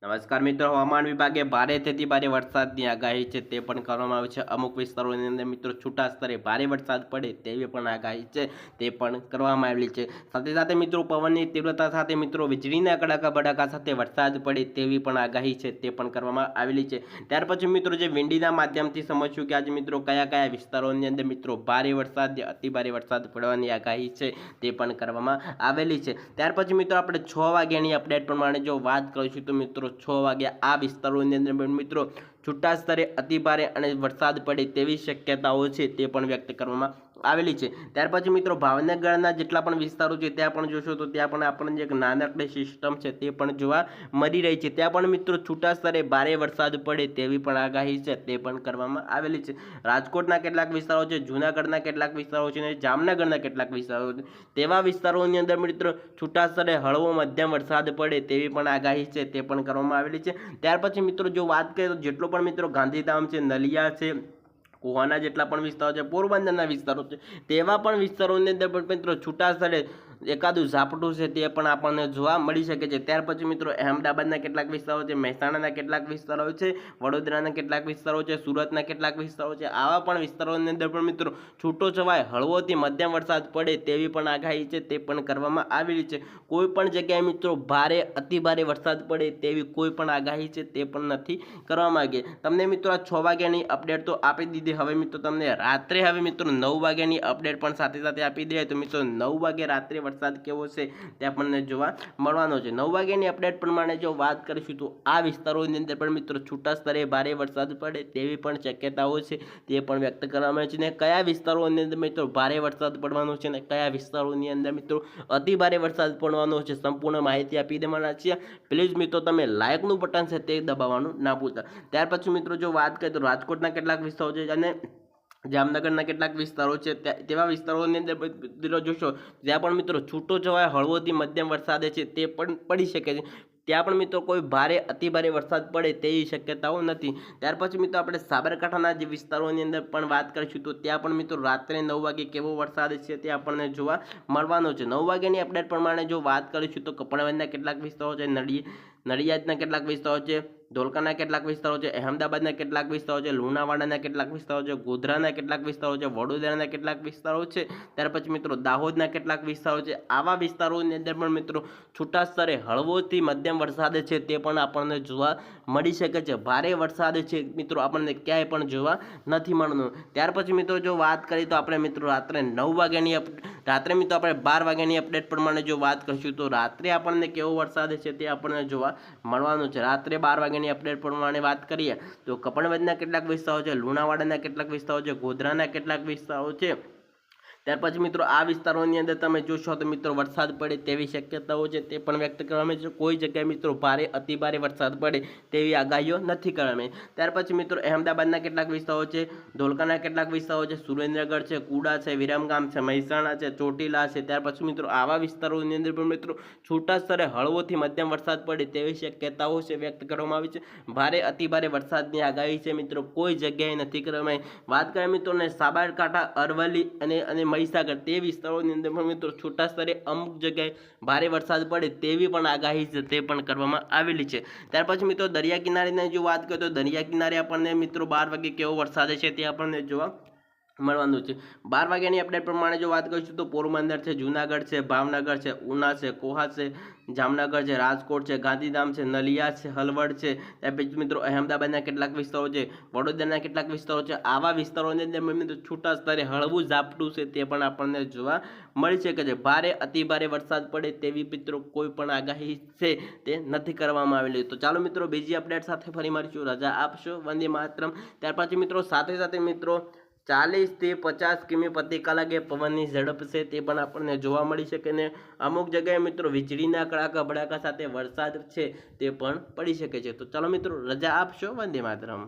નમસ્કાર મિત્રો, હવામાન વિભાગે ભારેથી ભારે વરસાદની આગાહી છે તે પણ કરવામાં આવી છે। અમુક વિસ્તારોની અંદર મિત્રો છૂટા સ્તરે ભારે વરસાદ પડે તેવી પણ આગાહી છે તે પણ કરવામાં આવેલી છે। સાથે સાથે મિત્રો પવનની તીવ્રતા સાથે મિત્રો વીજળીના કડાકા ભડાકા સાથે વરસાદ પડે તેવી પણ આગાહી છે તે પણ કરવામાં આવેલી છે। ત્યાર પછી મિત્રો જે વિંડીના માધ્યમથી સમજશું કે આજે મિત્રો કયા કયા વિસ્તારોની અંદર મિત્રો ભારે વરસાદ અતિ ભારે વરસાદ પડવાની આગાહી છે તે પણ કરવામાં આવેલી છે। ત્યાર પછી મિત્રો આપણે 6 વાગ્યાની અપડેટ પ્રમાણે જો વાત કરીશું તો મિત્રો 6 વાગ્યા આ વિસ્તારોની અંદર મિત્રો છૂટા સ્તરે અતિ ભારે અને વરસાદ પડે તેવી શક્યતાઓ છે તે પણ વ્યક્ત કરવામાં આવેલી છે। ત્યાર પછી મિત્રો ભાવનગરના જેટલા પણ વિસ્તારો છે ત્યાં પણ જોશો તો ત્યાં પણ આપણને એક નાનકડી સિસ્ટમ છે તે પણ જોવા મળી રહી છે। ત્યાં પણ મિત્રો છૂટા સ્તરે ભારે વરસાદ પડે તેવી પણ આગાહી છે તે પણ કરવામાં આવેલી છે। રાજકોટના કેટલાક વિસ્તારો છે, જૂનાગઢના કેટલાક વિસ્તારો છે અને જામનગરના કેટલાક વિસ્તારો છે, તેવા વિસ્તારોની અંદર મિત્રો છૂટા સ્તરે હળવો મધ્યમ વરસાદ પડે તેવી પણ આગાહી છે તે પણ કરવામાં આવેલી છે। ત્યાર પછી મિત્રો જો વાત કરીએ તો જેટલો પણ મિત્રો ગાંધીધામ છે, નલિયા છે, કોહાના જેટલા પણ વિસ્તારો છે, પોરબંદરના વિસ્તારો છે, તેવા પણ વિસ્તારોની અંદર પણ મિત્રો છૂટા સ્તરે એકાદું ઝાપટું છે તે પણ આપણને જોવા મળી શકે છે। ત્યાર પછી મિત્રો અહેમદાબાદના કેટલાક વિસ્તારો છે, મહેસાણાના કેટલાક વિસ્તારો છે, વડોદરાના કેટલાક વિસ્તારો છે, સુરતના કેટલાક વિસ્તારો છે, આવા પણ વિસ્તારોની અંદર પણ મિત્રો છૂટો છવાય હળવોથી મધ્યમ વરસાદ પડે તેવી પણ આગાહી છે તે પણ કરવામાં આવેલી છે। કોઈ પણ જગ્યાએ મિત્રો ભારે અતિ ભારે વરસાદ પડે તેવી કોઈ પણ આગાહી છે તે પણ નથી કરવામાં આવી। તમને મિત્રો આ 6 વાગ્યાની અપડેટ તો આપી દીધી। હવે મિત્રો તમને રાત્રે હવે મિત્રો 9 વાગ્યાની અપડેટ પણ સાથે સાથે આપી દે તો મિત્રો 9 વાગે રાત્રે વરસાદ કેવો છે તે આપણને જોવા મળવાનો છે। 9 વાગ્યાની અપડેટ પ્રમાણે જો વાત કરીશું તો આ વિસ્તારોની અંદર પણ મિત્રો છૂટા સ્તરે ભારે વરસાદ પડે તેવી પણ શક્યતાઓ છે તે પણ વ્યક્ત કરવામાં આવે છે। ને કયા વિસ્તારોની અંદર મિત્રો ભારે વરસાદ પડવાનો છે અને કયા વિસ્તારોની અંદર મિત્રો અતિ ભારે વરસાદ પડવાનો છે સંપૂર્ણ માહિતી આપી દેવાના છે। પ્લીઝ મિત્રો તમે લાઇકનું બટન છે તે દબાવવાનું ના ભૂલતા। ત્યાર પછી મિત્રો જો વાત કરીએ તો રાજકોટના કેટલાક વિસ્તારો છે અને જામનગરના કેટલાક વિસ્તારો છે તેવા વિસ્તારોની અંદર જોશો ત્યાં પણ મિત્રો છૂટો છવાય હળવોથી મધ્યમ વરસાદ છે તે પણ પડી શકે છે। ત્યાં પણ મિત્રો કોઈ ભારે અતિ ભારે વરસાદ પડે તેવી શક્યતાઓ નથી। ત્યાર પછી મિત્રો આપણે સાબરકાંઠાના જે વિસ્તારોની અંદર પણ વાત કરીશું તો ત્યાં પણ મિત્રો રાત્રે 9 વાગે કેવો વરસાદ છે તે આપણને જોવા મળવાનો છે। 9 વાગ્યાની અપડેટ પ્રમાણે જો વાત કરીશું તો કપડવંજના કેટલાક વિસ્તારો છે, નડિયાદના કેટલાક વિસ્તારો છે, ધોળકાના કેટલાક વિસ્તારો છે, અહેમદાબાદના કેટલાક વિસ્તારો છે, લુણાવાડાના કેટલાક વિસ્તારો છે, ગોધરાના કેટલાક વિસ્તારો છે, વડોદરાના કેટલાક વિસ્તારો છે, ત્યાર પછી મિત્રો દાહોદના કેટલાક વિસ્તારો છે, આવા વિસ્તારોની અંદર પણ મિત્રો છૂટા સ્તરે હળવોથી મધ્યમ વરસાદ છે તે પણ આપણને જોવા મળી શકે છે। ભારે વરસાદ છે મિત્રો આપણને ક્યાંય પણ જોવા નથી મળવાનો। ત્યાર પછી મિત્રો જો વાત કરીએ તો આપણે મિત્રો રાત્રે 9 વાગ્યાની રાત્રે મિત્રો આપણે 12 વાગ્યાની અપડેટ પ્રમાણે જો વાત કરીશું તો રાત્રે આપણને કેવો વરસાદ છે તે આપણને જોવા મળવાનું છે। રાત્રે 12 વાગ્યાની અપડેટ પ્રમાણે વાત કરીએ તો કપડવંજના કેટલાક વિસ્તારો છે, લુણાવાડાના કેટલાક વિસ્તારો છે, ગોધરાના કેટલાક વિસ્તારો છે, ત્યાર પછી મિત્રો આ વિસ્તારોની અંદર તમે જોશો તો મિત્રો વરસાદ પડે તેવી શક્યતાઓ છે તે પણ વ્યક્ત કરવામાં છે। કોઈ જગ્યાએ મિત્રો ભારે અતિ ભારે વરસાદ પડે તેવી આગાહીઓ નથી કરવામાં। ત્યાર પછી મિત્રો અહેમદાબાદના કેટલાક વિસ્તારો છે, ધોળકાના કેટલાક વિસ્તારો છે, સુરેન્દ્રગઢ છે, કુડા છે, વિરમગામ છે, મહેસાણા છે, ચોટીલા છે, ત્યાર પછી મિત્રો આવા વિસ્તારોની અંદર પણ મિત્રો છૂટા સ્તરે હળવોથી મધ્યમ વરસાદ પડે તેવી શક્યતાઓ છે વ્યક્ત કરવામાં આવી છે। ભારે અતિ ભારે વરસાદની આગાહી છે મિત્રો કોઈ જગ્યાએ નથી કરવામાં આવી। વાત કરીએ મિત્રોને સાબરકાંઠા, અરવલ્લી અને મહીસાગર તે વિસ્તારોની અંદર પણ મિત્રો છૂટા સ્તરે અમુક જગ્યાએ ભારે વરસાદ પડે તેવી પણ આગાહી છે તે પણ કરવામાં આવેલી છે। ત્યાર પછી મિત્રો દરિયા કિનારેની જો વાત કરીએ તો દરિયા કિનારે આપણને મિત્રો 12 વાગે કેવો વરસાદ છે તે આપણને જોવા મળવાનું છે। 12 વાગ્યાની અપડેટ પ્રમાણે જો વાત કરીશું તો પોરબંદર છે, જૂનાગઢ છે, ભાવનગર છે, ઉના છે, કોહા છે, જામનગર છે, રાજકોટ છે, ગાંધીધામ છે, નલિયા છે, હલવડ છે, ત્યાર પછી મિત્રો અહેમદાબાદના કેટલાક વિસ્તારો છે, વડોદરાના કેટલાક વિસ્તારો છે, આવા વિસ્તારોની અંદર મિત્રો છૂટા સ્તરે હળવું ઝાપટું છે તે પણ આપણને જોવા મળી શકે છે। ભારે અતિ ભારે વરસાદ પડે તેવી મિત્રો કોઈ પણ આગાહી છે તે નથી કરવામાં આવેલી। તો ચાલો મિત્રો બીજી અપડેટ સાથે ફરી મળીશું। રજા આપશો, વંદે માતરમ। ત્યાર પછી મિત્રો સાથે સાથે મિત્રો 40 થી 50 કિમી પ્રતિ કલાકે પવનની ઝડપ છે તે પણ આપણને જોવા મળી શકે ને અમુક જગ્યાએ મિત્રો વીજળીના કડાકા ભડાકા સાથે વરસાદ છે તે પણ પડી શકે છે। તો ચાલો મિત્રો રજા આપશો, વંદે માતરમ।